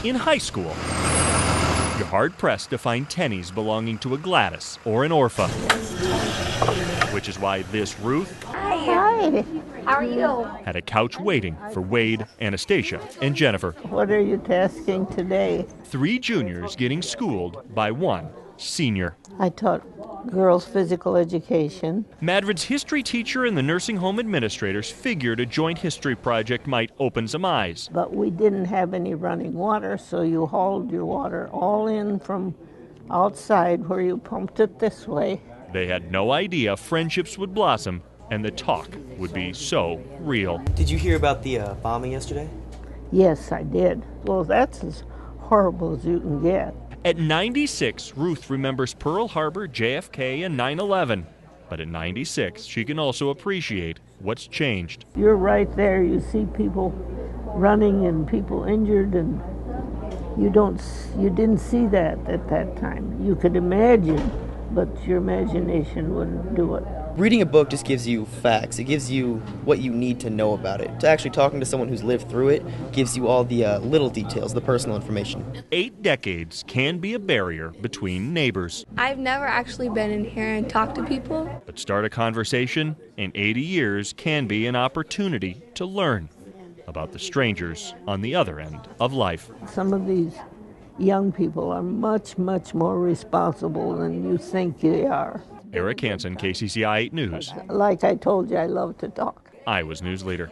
In high school, you're hard-pressed to find tennies belonging to a Gladys or an Orpha. Which is why this Ruth Hi. How are you? had a couch waiting for Wade, Anastasia, and Jennifer. What are you tasking today? 3 juniors getting schooled by 1 senior. I taught girls physical education. Madrid's history teacher and the nursing home administrators figured a joint history project might open some eyes. But we didn't have any running water, so you hauled your water all in from outside where you pumped it this way. They had no idea friendships would blossom and the talk would be so real. Did you hear about the bombing yesterday? Yes, I did. Well, that's as horrible as you can get. At 96, Ruth remembers Pearl Harbor, JFK, and 9/11. But at 96, she can also appreciate what's changed. You're right there. You see people running and people injured, and you didn't see that at that time. You could imagine, but your imagination wouldn't do it. Reading a book just gives you facts. It gives you what you need to know about it. To actually talking to someone who's lived through it gives you all the little details, the personal information. 8 decades can be a barrier between neighbors. I've never actually been in here and talked to people. But start a conversation in 80 years can be an opportunity to learn about the strangers on the other end of life. Some of these young people are much, much more responsible than you think they are. Eric Hansen, KCCI 8 News. Like I told you, I love to talk. Iowa's news leader.